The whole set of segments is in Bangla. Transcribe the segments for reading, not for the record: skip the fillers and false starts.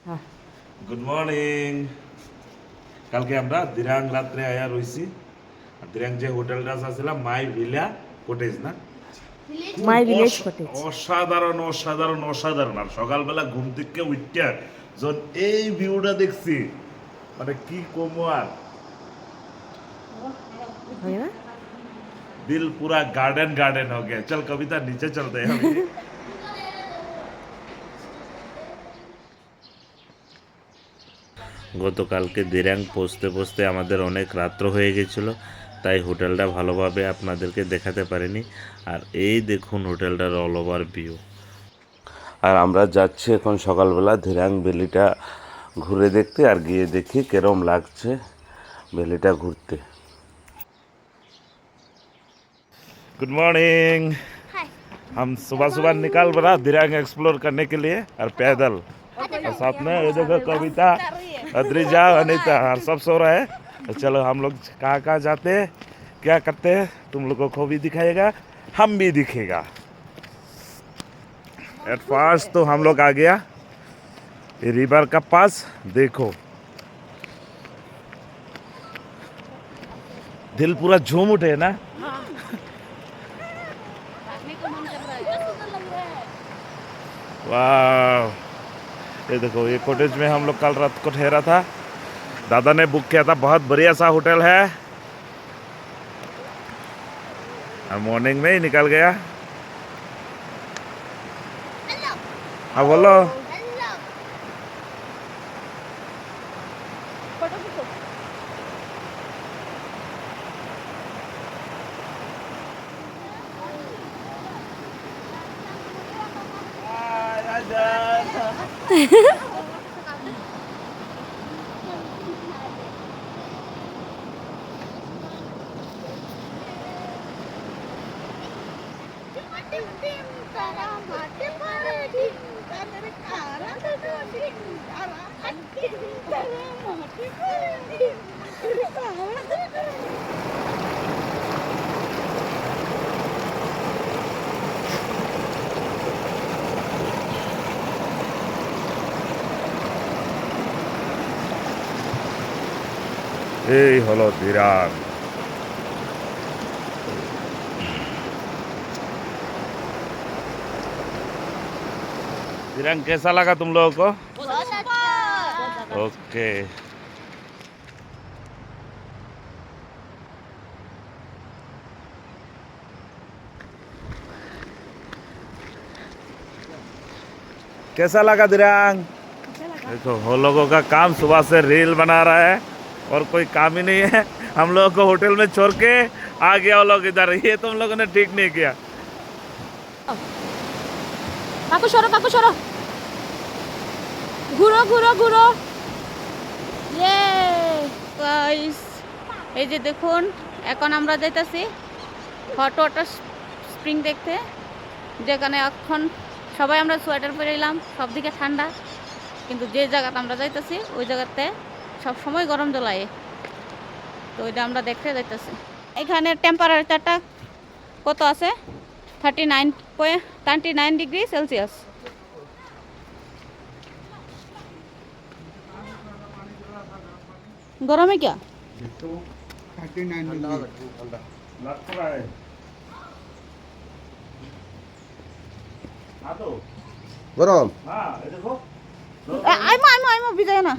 হ্যাঁ। Good morning. কালকে আমরা দিরাং রাত্রে আয়া রইছি। আর দিরাং যে হোটেলটা আসছিলাম মাই ভিলা কটেজ না, খুব মাই ভিলেজ কটেজ। অসাধারণ অসাধারণ অসাধারণ। আর সকালবেলা ঘুম থেকে উঠতে যখন এই ভিউটা দেখছি, মানে কি কমো আর, হয় না? दिल पूरा गार्डन गार्डन हो गया। चल कविता नीचे चलते हैं अभी। গতকালকে দিরাং পৌঁছতে পৌঁছতে আমাদের অনেক রাত্র হয়ে গেছিল, তাই হোটেলটা ভালোভাবে আপনাদেরকে দেখাতে পারিনি। আর এই দেখুন হোটেলটার অল ওভার ভিউ। আর আমরা যাচ্ছি এখন সকালবেলা দিরাং ভ্যালিটা ঘুরে দেখতে, আর গিয়ে দেখি কেরম লাগছে ভ্যালিটা ঘুরতে। Good morning. हम सुबह सुबह निकल पड़ा दिरांग एक्सप्लोर करने के लिए और पैदल। और साथ में ये देखो कविता, अद्रिजा, अनीता और सब सो रहा है। तो चलो हम लोग कहाँ कहाँ जाते हैं, क्या करते हैं, तुम लोगों को भी दिखाएगा, हम भी दिखेगा। एट फर्स्ट तो हम लोग आ गया ये रिवर का पास। देखो दिल पूरा झूम उठे ना। वाह, ये देखो ये कॉटेज में हम लोग कल रात को ठहरा था। दादा ने बुक किया था, बहुत बढ़िया सा होटल है। और मॉर्निंग में ही निकल गया। हाँ बोलो। এই হলো দিরাং। दिरांग कैसा लगा तुम लोगों को? ओके। कैसा लगा दिरांग? देखो हम लोगों का काम सुबह से रील बना रहा है और कोई काम ही नहीं है। हम लोगों को होटल में छोड़ के आ गया वो लोग इधर। ये तुम लोगों ने ठीक नहीं किया। কাকু সরো, কাকু সরো, ঘুরো ঘুরো ঘুরো। ইয়ে গাইস, এই যে দেখুন এখন আমরা যাইতাছি হট ওয়াটার স্প্রিং দেখতে, যেখানে এখন সবাই আমরা সোয়েটার পরে এলাম, সব দিকে ঠান্ডা, কিন্তু যে জায়গাতে আমরা যাইতাছি ওই জায়গাতে সব সময় গরম জলায়। তো ওইটা আমরা দেখতে যাইতাছি। এখানে টেম্পারেচারটা কত আছে? 39 ডিগ্রি সেলসিয়াস। गरम है क्या? 39 গরম আইমো আইমো আইমো ভিজায় না।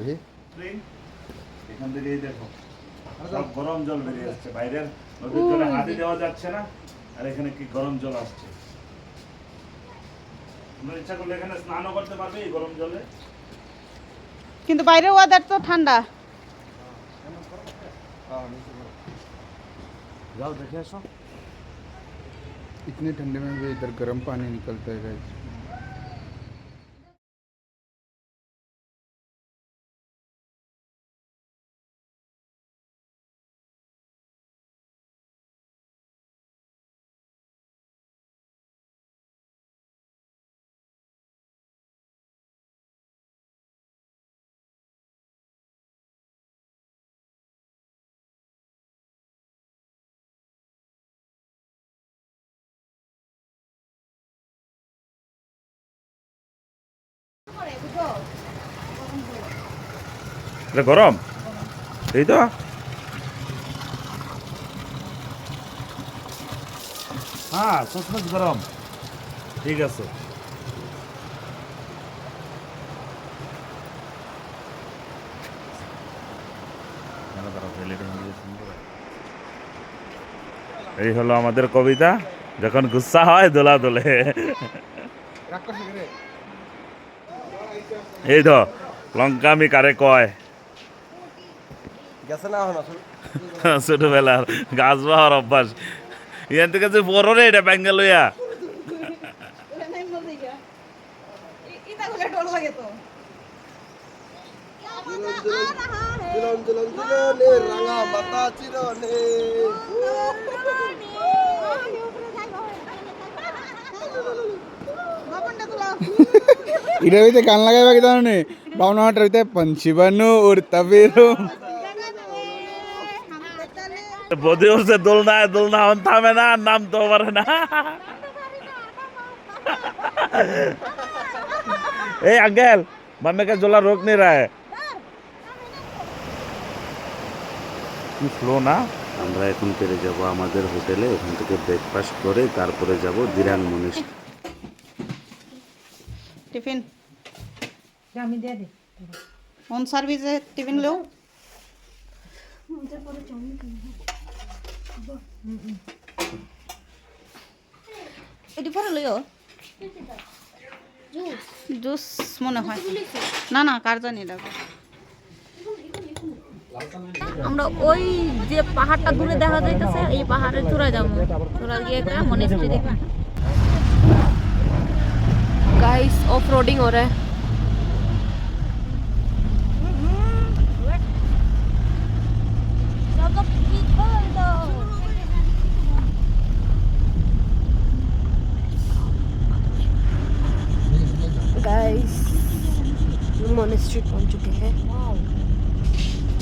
এখান থেকে এই দেখো সব গরম জল বেরিয়ে আসছে, বাইরের নদীর জলে হাতে দেওয়া যাচ্ছে না, আর এখানে কি গরম জল আসছে। তোমরা ইচ্ছা করলে এখানে স্নানও করতে পারবে এই গরম জলে। কিন্তু বাইরে ওয়েদার তো ঠান্ডা। যাও দেখে আসো। इतने ठंडे में भी इधर गर्म पानी निकलता है गाइस। এটা গরম এই তো হ্যাঁ সচমচ গরম ঠিক আছে এই হলো আমাদের কবিতা যখন গুসা হয় দোলা দোলে এই তো লঙ্কা আমি কারে কয় ছোটবেলার গাছ বাহার অভ্যাস ইয়ান থেকে যে বড় রে এটা ব্যাঙ্গা লইয়া इधर भी तो कान लगाए बाकी तानों ने बावना हट रहे थे पंछी बनो उड़ता फिरो बदी ओर से दुलना हम थामे ना नाम तो पारे ना ए अंकल मम्मी का झोला रोक नहीं रहा है কি স্লো না আমরা এখন পেরে যাব আমাদের হোটেলে ওখান থেকে ব্রেকফাস্ট করে তারপরে যাব দিরাং মনিস্ট্রি টিফিন আমি দিয়ে দিই অন সার্ভিসে টিফিন লো এটি পরে লইও জুস মনে হয় না না কার জানি লাগবে আমরা ওই যে পাহাড়টা দূরে দেখা যাইতেছে এই পাহাড়ের চূড়ায় যাবো চূড়া গিয়ে একটা মনিস্ট্রি দেখবো गाइस ऑफ रोडिंग हो रहा है गाइस मोनेस्ट्री पहुंच चुके हैं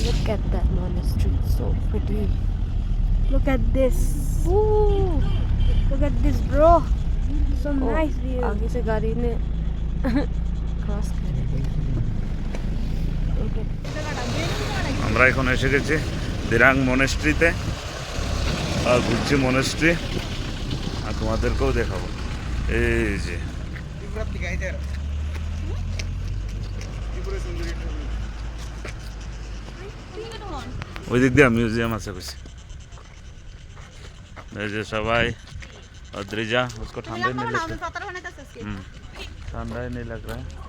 look at that monastery so pretty look at this ooh look at this bro so nice view आगे से गाड़ी ने क्रॉस करे আমরা এখন এসে গেছি দিরাং মনেস্ট্রিতে আর ঘুরছি মনেস্ট্রি আর তোমাদেরকেও দেখাবো এই যে ওই দিক দিয়ে মিউজিয়াম আছে कुछ এই যে সবাই অদ্রিজা उसको ठंडा नहीं लगता ठंडा ही नहीं लग रहा है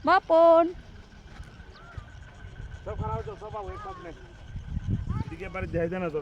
বাপন सब खड़ा हो जाओ सब आओ एक साथ में ठीक है बार जाए देना तो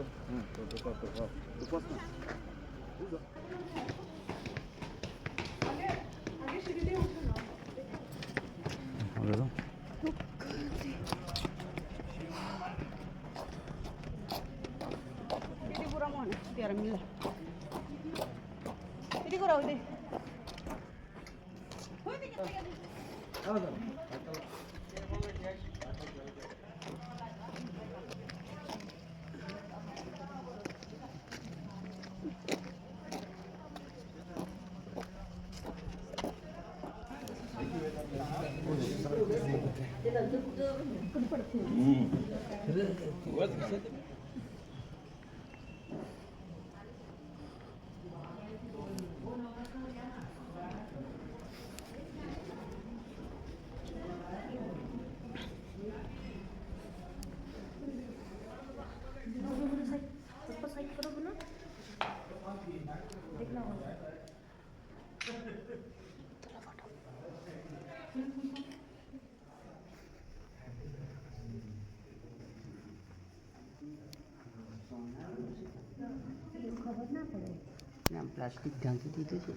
પ્લાસ્ટિક ઢાંકી દીધું છે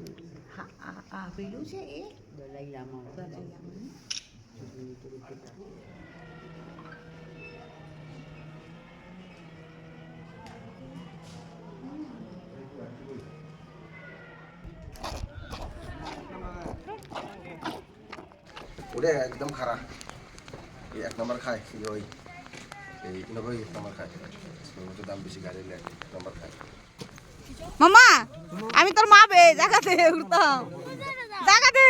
હા પેલું છે એ દલાઈ લામા ওরে একদম খারাপ এই 1 নম্বর খায় ওই এই নবই 1 নম্বর খায় তো দাম বেশি গাড়ি লাগে 1 নম্বর খায় মামা আমি তোর মা বে জায়গা দে উঠতাম জায়গা দে